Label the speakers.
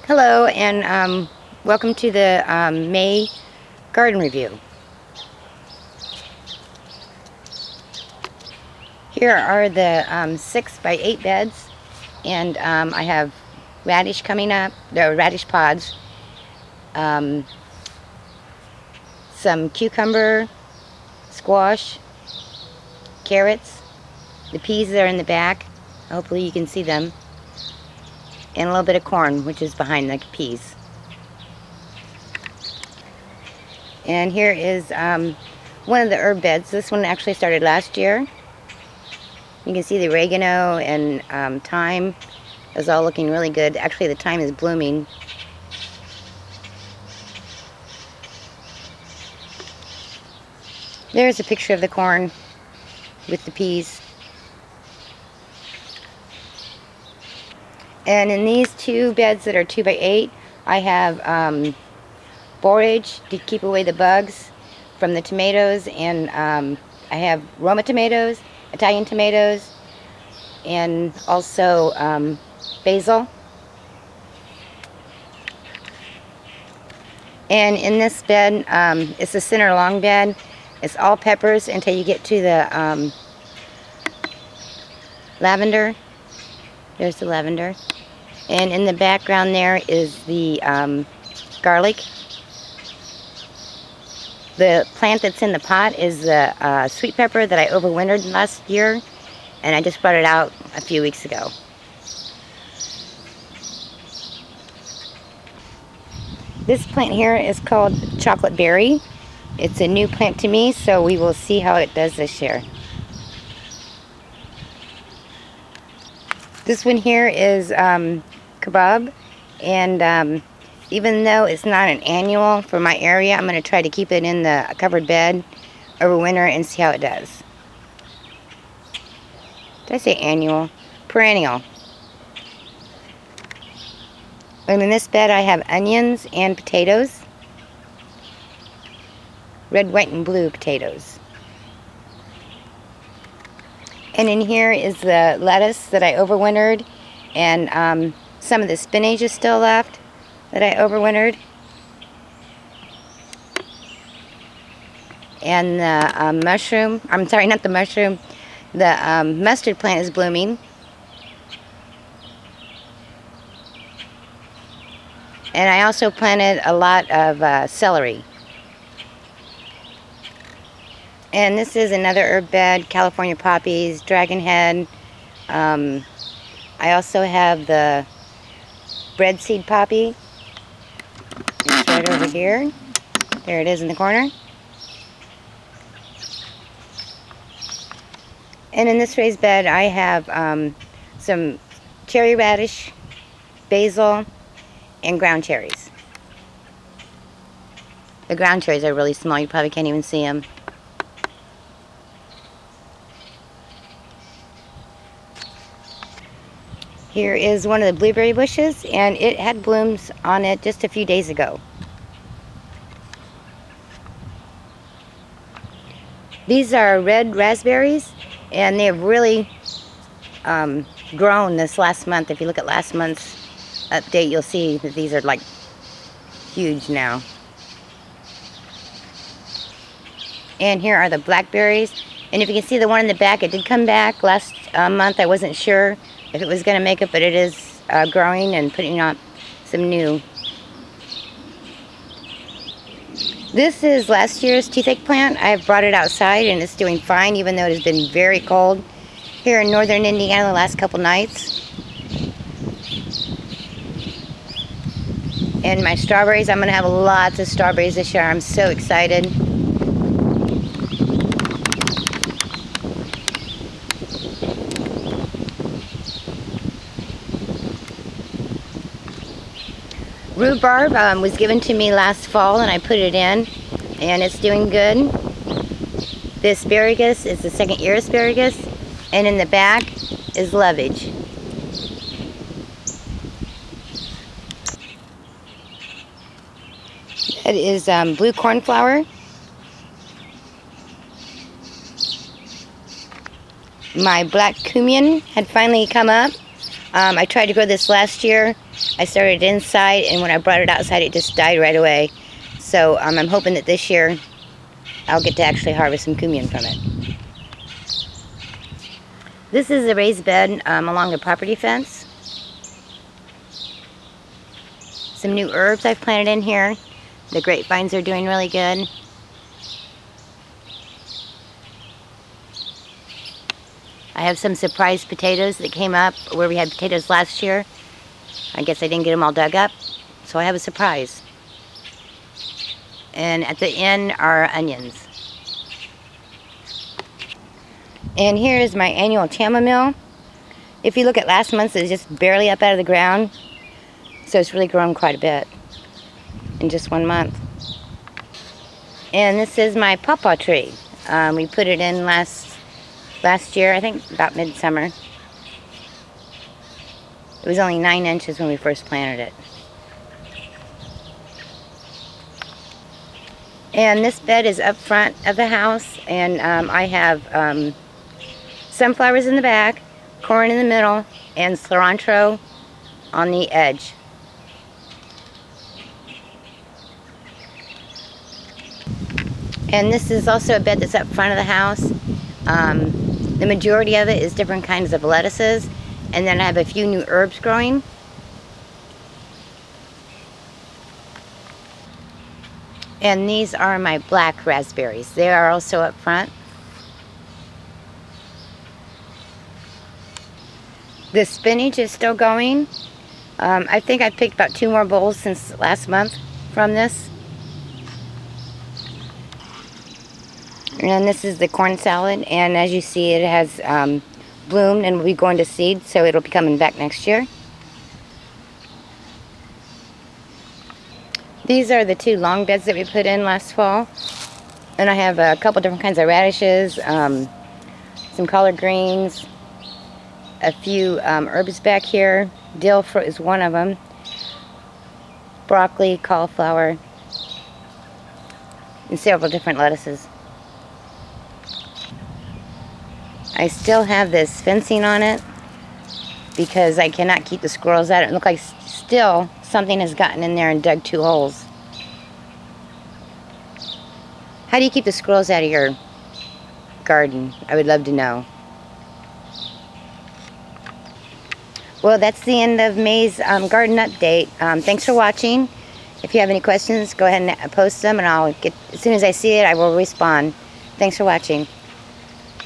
Speaker 1: Hello, and welcome to the May garden review. Here are the 6 by 8 beds, and I have radish coming up, the radish pods, some cucumber, squash, carrots, the peas that are in the back, hopefully you can see them, and a little bit of corn, which is behind the peas. And here is one of the herb beds. This one actually started last year. You can see the oregano and thyme is all looking really good. Actually, the thyme is blooming. There's a picture of the corn with the peas. And in these 2 beds that are 2 by 8, I have borage to keep away the bugs from the tomatoes, and I have Roma tomatoes, Italian tomatoes, and also basil. And in this bed, it's a center long bed. It's all peppers until you get to the lavender. There's the lavender. And in the background there is the garlic. The plant that's in the pot is the sweet pepper that I overwintered last year, and I just brought it out a few weeks ago. This plant here is called chocolate berry. It's a new plant to me, so we will see how it does this year. This one here is kebab, and even though it's not an annual for my area, I'm going to try to keep it in the covered bed over winter and see how it does. Did I say annual? Perennial. And in this bed I have onions and potatoes. Red, white, and blue potatoes. And in here is the lettuce that I overwintered, and some of the spinach is still left that I overwintered. And the mushroom, I'm sorry, not the mushroom, the mustard plant is blooming. And I also planted a lot of celery. And this is another herb bed, California poppies, dragon head. I also have the bread seed poppy. It's right over here. There it is in the corner. And in this raised bed I have some cherry radish, basil, and ground cherries. The ground cherries are really small, you probably can't even see them. Here is one of the blueberry bushes, and it had blooms on it just a few days ago. These are red raspberries, and they have really grown this last month. If you look at last month's update, you'll see that these are like huge now. And here are the blackberries, and if you can see the one in the back, it did come back last month. I wasn't sure if it was going to make it, but it is growing and putting on some new. This is last year's toothache plant. I've brought it outside and it's doing fine, even though it has been very cold here in northern Indiana the last couple nights. And my strawberries, I'm going to have lots of strawberries this year. I'm so excited. Rhubarb was given to me last fall, and I put it in, and it's doing good. The asparagus is the second year asparagus, and in the back is lovage. That is blue cornflower. My black cumin had finally come up. I tried to grow this last year. I started inside, and when I brought it outside, it just died right away. So I'm hoping that this year I'll get to actually harvest some cumin from it. This is a raised bed along the property fence. Some new herbs I've planted in here. The grapevines are doing really good. I have some surprise potatoes that came up where we had potatoes last year. I guess I didn't get them all dug up, so I have a surprise. And at the end are onions. And here is my annual chamomile. If you look at last month's, it's just barely up out of the ground. So it's really grown quite a bit in just 1 month. And this is my pawpaw tree. We put it in last year, I think about midsummer. It was only 9 inches when we first planted it. And this bed is up front of the house, and I have sunflowers in the back, corn in the middle, and cilantro on the edge. And this is also a bed that's up front of the house. The majority of it is different kinds of lettuces, and then I have a few new herbs growing. And these are my black raspberries. They are also up front. The spinach is still going. I think I picked about 2 more bowls since last month from this. And this is the corn salad, and as you see, it has bloomed and will be going to seed, so it'll be coming back next year. These are the 2 long beds that we put in last fall, and I have a couple different kinds of radishes, some collard greens, a few herbs back here. Dill is one of them, broccoli, cauliflower, and several different lettuces. I still have this fencing on it because I cannot keep the squirrels out. It looks like still something has gotten in there and dug 2 holes. How do you keep the squirrels out of your garden? I would love to know. Well, that's the end of May's garden update. Thanks for watching. If you have any questions, go ahead and post them, and I'll get, as soon as I see it, I will respond. Thanks for watching.